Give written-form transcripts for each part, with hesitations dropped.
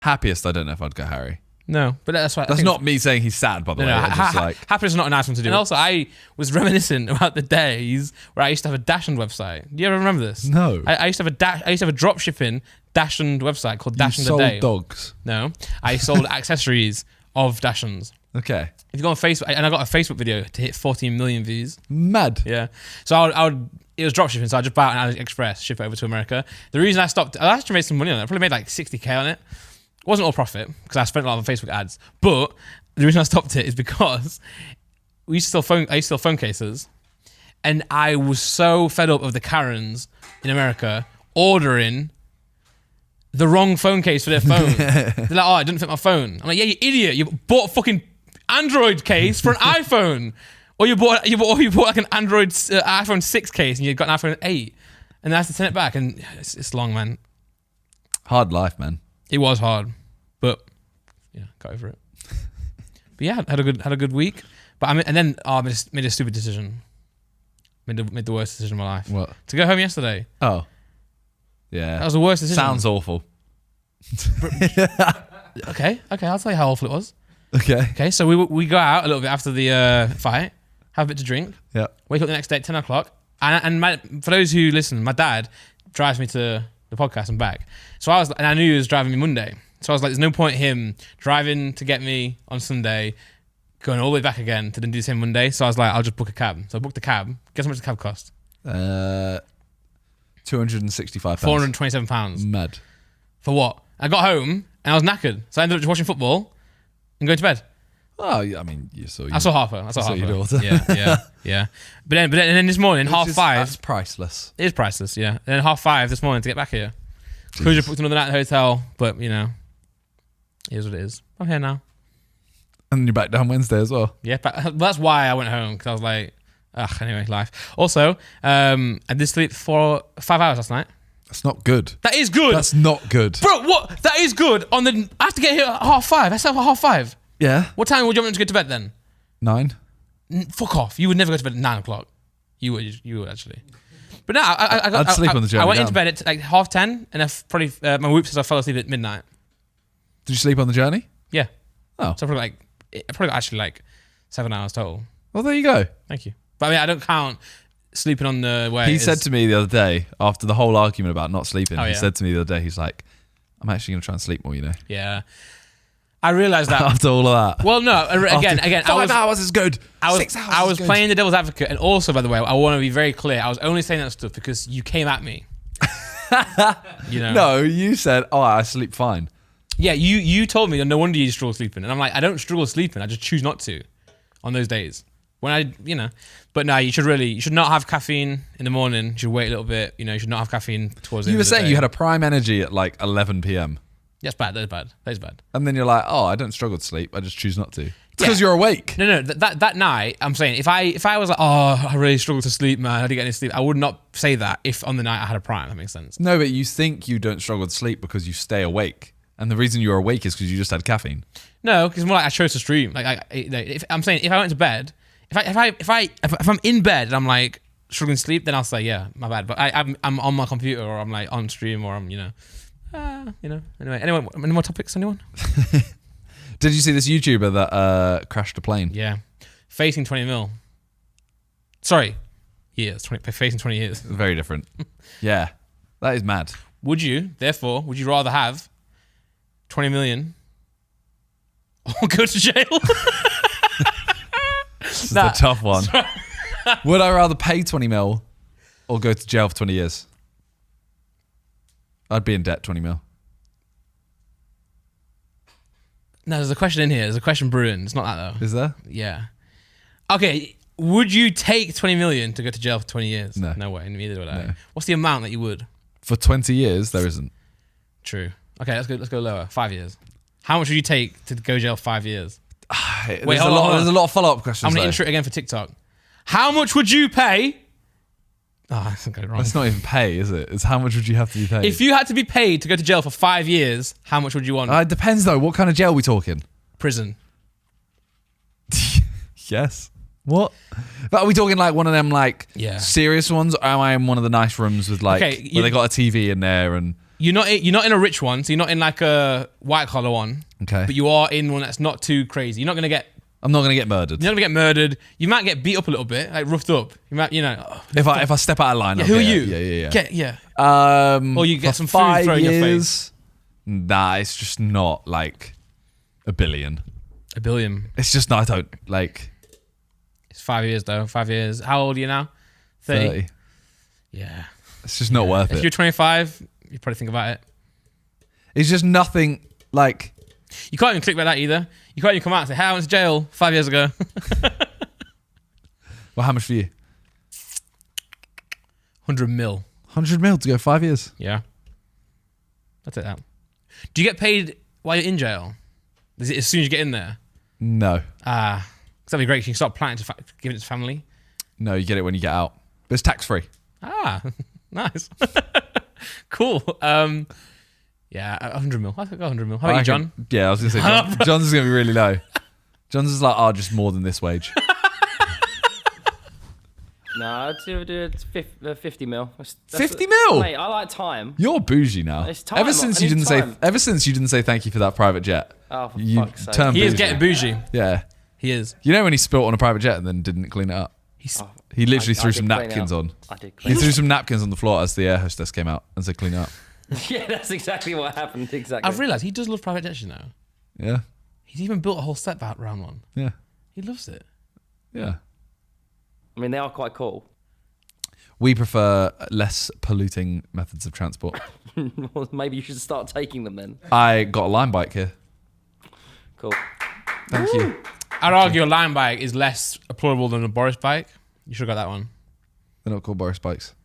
Happiest, I don't know if I'd go Harry. No, but that's why. That's not me saying he's sad, by the way. Happiest is not a nice one to do. And also, I was reminiscent about the days where I used to have a Dachshund website. Do you ever remember this? No. I used to have a dropshipping Dachshund website called Dachshund a Day. You sold dogs? No, I sold accessories of Dachshunds. Okay. If you go on Facebook, and I got a Facebook video to hit 14 million views. Mad. Yeah. So I would it was dropshipping, so I just buy it on AliExpress, ship it over to America. The reason I stopped, I actually made some money on it. I probably made like 60k on it. It wasn't all profit because I spent a lot on Facebook ads. But the reason I stopped it is because I used to sell phone cases, and I was so fed up of the Karens in America ordering the wrong phone case for their phone. They're like, oh, it didn't fit my phone. I'm like, yeah, you idiot. You bought a fucking Android case for an iPhone. Or you bought like an Android iPhone 6 case and you got an iPhone 8. And I have to send it back. And it's long, man. Hard life, man. It was hard. But yeah, got over it. But yeah, had a good week. But I made a stupid decision. Made the worst decision of my life. What? To go home yesterday. Oh. Yeah. That was the worst decision. Sounds awful. Okay, I'll tell you how awful it was. Okay. So we go out a little bit after the fight, have a bit to drink. Yeah. Wake up the next day at 10 o'clock. And for those who listen, my dad drives me to the podcast and back. So I knew he was driving me Monday. So I was like, there's no point him driving to get me on Sunday, going all the way back again to then do the same Monday. So I was like, I'll just book a cab. So I booked the cab. Guess how much the cab cost? £265. £427. Mad. For what? I got home and I was knackered. So I ended up just watching football and going to bed. Oh, yeah, I mean, I saw Harper. I saw Harper. your daughter. Yeah. But then this morning, That's 5:30. That's priceless. It is priceless, yeah. And then 5:30 this morning to get back here. Could have booked another night at the hotel, but you know, it is what it is. I'm here now. And you're back down Wednesday as well. Yeah, but that's why I went home, because I was like, anyway, life. Also, I did sleep for 5 hours last night. That's not good. That is good. That's not good. Bro, what? That is good. I have to get here at 5:30. I slept at 5:30. Yeah. What time would you want me to go to bed then? 9. Fuck off. You would never go to bed at 9 o'clock. You would actually. But no, I'd sleep on the journey I went down. into bed at like 10:30, and I probably my whoop says I fell asleep at midnight. Did you sleep on the journey? Yeah. Oh. So I probably got actually like 7 hours total. Well, there you go. Thank you. But I mean, I don't count sleeping on the way. He said to me the other day, after the whole argument about not sleeping, he yeah. said to me the other day, he's like, I'm actually going to try and sleep more, you know? Yeah. I realised that. After all of that. Well, no, again. 5 hours is good. 6 hours I was playing the devil's advocate. And also, by the way, I want to be very clear. I was only saying that stuff because you came at me. You know? No, you said, I sleep fine. Yeah, you told me, no wonder you struggle sleeping. And I'm like, I don't struggle sleeping. I just choose not to on those days. But no, you should not have caffeine in the morning. You should wait a little bit. You know, you should not have caffeine towards the end of the day. You were saying you had a prime energy at like 11 p.m. That's bad. That is bad. And then you're like, I don't struggle to sleep. I just choose not to. It's because you're awake. No. That night, I'm saying, if I was like, I really struggle to sleep, man, I didn't get any sleep, I would not say that if on the night I had a prime. That makes sense. No, but you think you don't struggle to sleep because you stay awake. And the reason you're awake is because you just had caffeine. No, because more like I chose to stream. If I'm saying, if I went to bed, if I'm in bed and I'm like struggling to sleep, then I'll say, yeah, my bad. But I'm on my computer, or I'm like on stream, or I'm Anyway, any more topics? Anyone? Did you see this YouTuber that crashed a plane? Yeah, facing 20 mil. Sorry, years. Facing 20 years. Very different. Yeah, that is mad. Would you rather have 20 million or go to jail? This is a tough one. Would I rather pay 20 mil or go to jail for 20 years? I'd be in debt 20 mil. No, there's a question in here. There's a question brewing. It's not that though. Is there? Yeah. Okay. Would you take 20 million to go to jail for 20 years? No. No way. Neither would I. No. What's the amount that you would? For 20 years, there isn't. True. Okay, let's go lower. 5 years. How much would you take to go jail 5 years? There's a lot of follow-up questions. I'm going to intro it again for TikTok. How much would you pay? I think I got it wrong. It's not even pay, is it? It's how much would you have to be paid? If you had to be paid to go to jail for 5 years, how much would you want? It depends though. What kind of jail are we talking? Prison. Yes. What? But are we talking like one of them like serious ones, or am I in one of the nice rooms with like where they got a TV in there and you're not in a rich one, so you're not in like a white collar one. Okay. But you are in one that's not too crazy. You're not gonna get. I'm not gonna get murdered. You're not gonna get murdered. You might get beat up a little bit, like roughed up. You might, If I step out of line, Yeah, I'll who are get you? it. Yeah. Or you get for some food thrown in your 5 face. years, nah, it's just not like $1 billion. $1 billion. It's just not. I don't like. It's 5 years though. 5 years. How old are you now? 30. Yeah. It's just not worth If it. you're 25, you probably think about it. It's just nothing like. You can't even click by that either. You can't even come out and say, "Hey, I went to jail 5 years ago." Well, how much for you? 100 mil. 100 mil to go 5 years. Yeah. That's it. That. Do you get paid while you're in jail? Is it as soon as you get in there? No, Because that'd be great. You can start planning to give it to family. no, you get it when you get out. But it's tax free. Nice. Cool. Yeah, 100 mil. I think 100 mil. How about you, John? Yeah, I was gonna say John's is gonna be really low. John's is like, just more than this wage. No, I'd do it 50 mil. 50 mil? Mate, I like time. You're bougie now. It's time. Ever since I you need didn't time. ever since you didn't say thank you for that private jet. Oh, for you fuck's sake. turned He is bougie. getting bougie. Yeah. He is. You know when he spilt on a private jet and then didn't clean it up? He literally I threw did some clean it napkins up. on. I did He clean threw some napkins on the floor as the air hostess came out and said clean it up. Yeah, that's exactly what happened. Exactly. I've realised he does love private jets, you know. Yeah. He's even built a whole set back around one. Yeah. He loves it. Yeah. I mean, they are quite cool. We prefer less polluting methods of transport. Well, maybe you should start taking them then. I got a Lime bike here. Cool. Thank you. I'd argue a Lime bike is less applaudable than a Boris bike. You should have got that one. They're not called Boris bikes.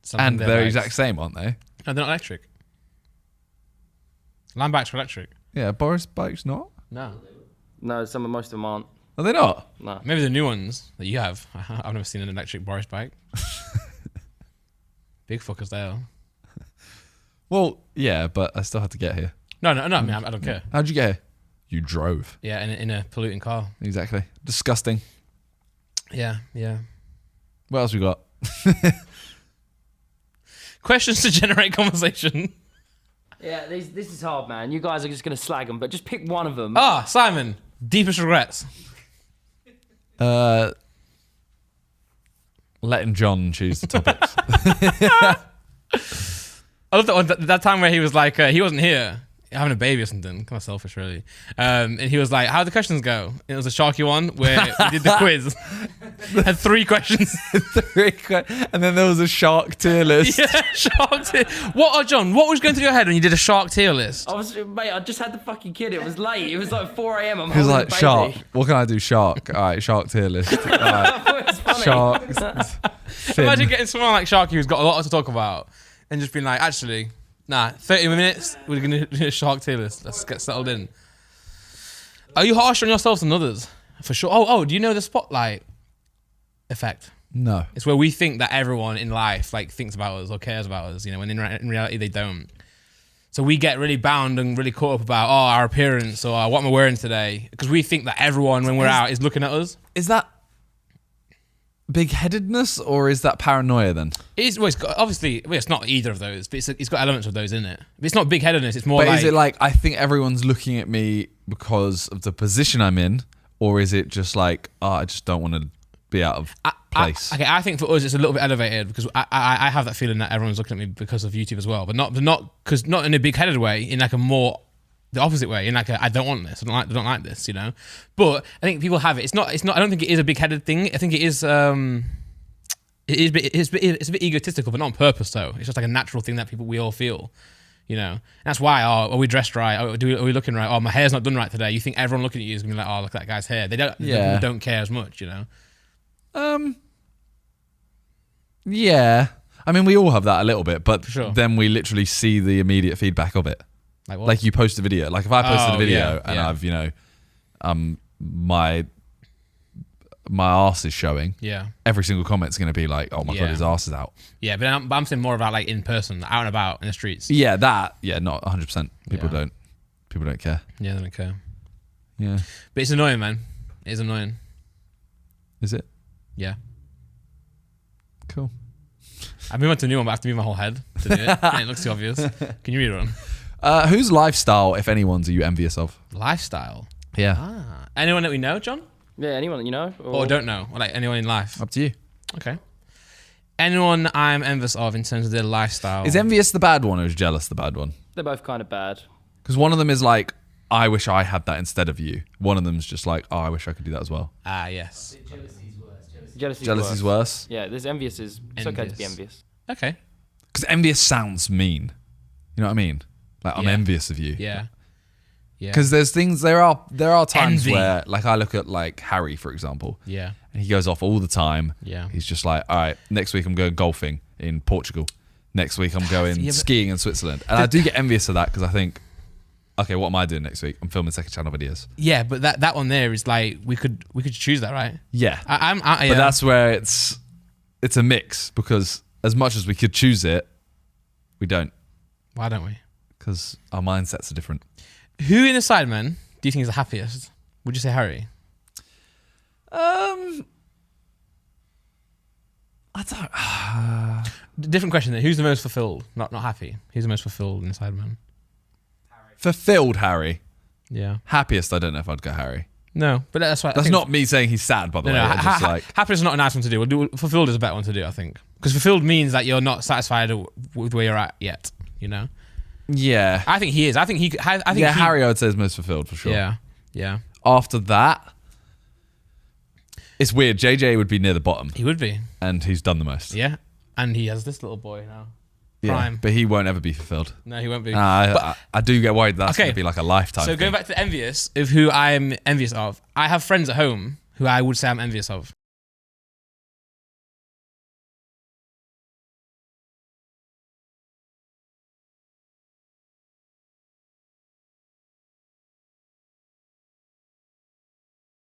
Something And they're bikes. exact same, aren't they? No, they're not electric. Lime bikes are electric. Yeah, Boris bikes not? No. No, most of them aren't. Are they not? No. Maybe the new ones that you have. I've never seen an electric Boris bike. Big fuckers they are. Well, yeah, but I still had to get here. No. I mean, I don't care. How'd you get here? You drove. Yeah, in a polluting car. Exactly. Disgusting. Yeah. What else we got? Questions to generate conversation. Yeah, this is hard, man. You guys are just going to slag them, but just pick one of them. Simon. Deepest regrets. Letting John choose the topics. I love that one. That time where he was like, he wasn't here, having a baby or something. Kind of selfish, really. And he was like, "How'd the questions go?" And it was a Sharky one where we did the quiz. Had 3 questions. And then there was a shark tier list. Yeah, shark tier. John? What was going through your head when you did a shark tier list? I just had the fucking kid. It was late. It was like 4 a.m. I'm He was holding like, the baby. shark. What can I do? Shark. All right, shark tier list. All right. It was funny. Shark. Imagine getting someone like Sharky who's got a lot to talk about and just being like, actually, 30 minutes, we're going to do a shark tier list. Let's get settled in. Are you harsh on yourselves and others? For sure. Oh, do you know the spotlight effect? No. It's where we think that everyone in life like thinks about us or cares about us, when in reality they don't. So we get really bound and really caught up about our appearance or what am I wearing today, because we think that everyone when we're out is looking at us. Is that big-headedness or is that paranoia then? It's not either of those, but it's got elements of those in it. But it's not big-headedness. It's more But like, is it like, I think everyone's looking at me because of the position I'm in, or is it just like, I just don't want to be out of place? I think for us it's a little bit elevated because I have that feeling that everyone's looking at me because of YouTube as well, but not in a big-headed way, in like a more the opposite way, in like a, I don't want this, I don't like this, But I think people have it. It's not. I don't think it is a big-headed thing. I think it is. It's a bit egotistical, but not on purpose. Though it's just like a natural thing that we all feel. And that's why. Are we dressed right? Are we looking right? Oh, my hair's not done right today. You think everyone looking at you is gonna be like, oh, look at that guy's hair. They don't. Yeah. People don't care as much. Yeah. I mean, we all have that a little bit, but sure. then we literally see the immediate feedback of it. Like what? Like you post a video. Like if I posted a video yeah, and yeah. I've, my arse is showing. Yeah. Every single comment's going to be like, oh my God, his arse is out. Yeah, but I'm saying more about like in person, out and about in the streets. Yeah, not 100%. People don't care. Yeah, they don't care. Yeah. But it's annoying, man. It is annoying. Is it? Yeah. Cool. I've moved on to a new one, but I have to move my whole head to do it. And it looks too obvious. Can you read one? Whose lifestyle, if anyone's, are you envious of? Lifestyle. Yeah. Anyone that we know, John? Yeah, anyone that you know? Or don't know? Or like anyone in life? Up to you. Okay. Anyone I'm envious of in terms of their lifestyle. Is envious the bad one or is jealous the bad one? They're both kind of bad. Because one of them is like, I wish I had that instead of you. One of them's just like, oh, I wish I could do that as well. Yes. Jealousy's worse. Yeah, there's envious is... It's okay to be Envious. envious. Okay. Because envious sounds mean. You know what I mean? Like, I'm Yeah. envious of you. Yeah. Yeah. Because there are times Envy. where, like, I look at like Harry, for example, Yeah. and he goes off all the time. Yeah. He's just like, all right, next week I'm going golfing in Portugal. Next week I'm going Yeah, but- skiing in Switzerland. And I do get envious of that because I think, okay, what am I doing next week? I'm filming second channel videos. Yeah, but that one there is like we could choose that, right? Yeah. Yeah. But that's where it's a mix because as much as we could choose it, we don't Why don't we? because our mindsets are different. Who in the Sidemen do you think is the happiest? Would you say Harry? I don't. Different question then. Who's the most fulfilled? Not happy. Who's the most fulfilled in the Sidemen? Fulfilled Harry. Yeah. Happiest, I don't know if I'd go Harry. No, but that's why. I That's think not me saying he's sad, by the way. No, I'm just like, happiness is not a nice one to do. Fulfilled is a better one to do, I think, because fulfilled means that you're not satisfied with where you're at yet. You know. yeah. I think he is. I think he. I think Yeah, he, Harry, I would say, is most fulfilled for sure. Yeah. Yeah. After that, it's weird. JJ would be near the bottom, He would be. and he's done the most. Yeah. And he has this little boy now. Yeah, Prime. but he won't ever be fulfilled. No, he won't be. I do get worried that's Okay. going to be like a lifetime. So going back to envious of who I'm envious of, I have friends at home who I would say I'm envious of.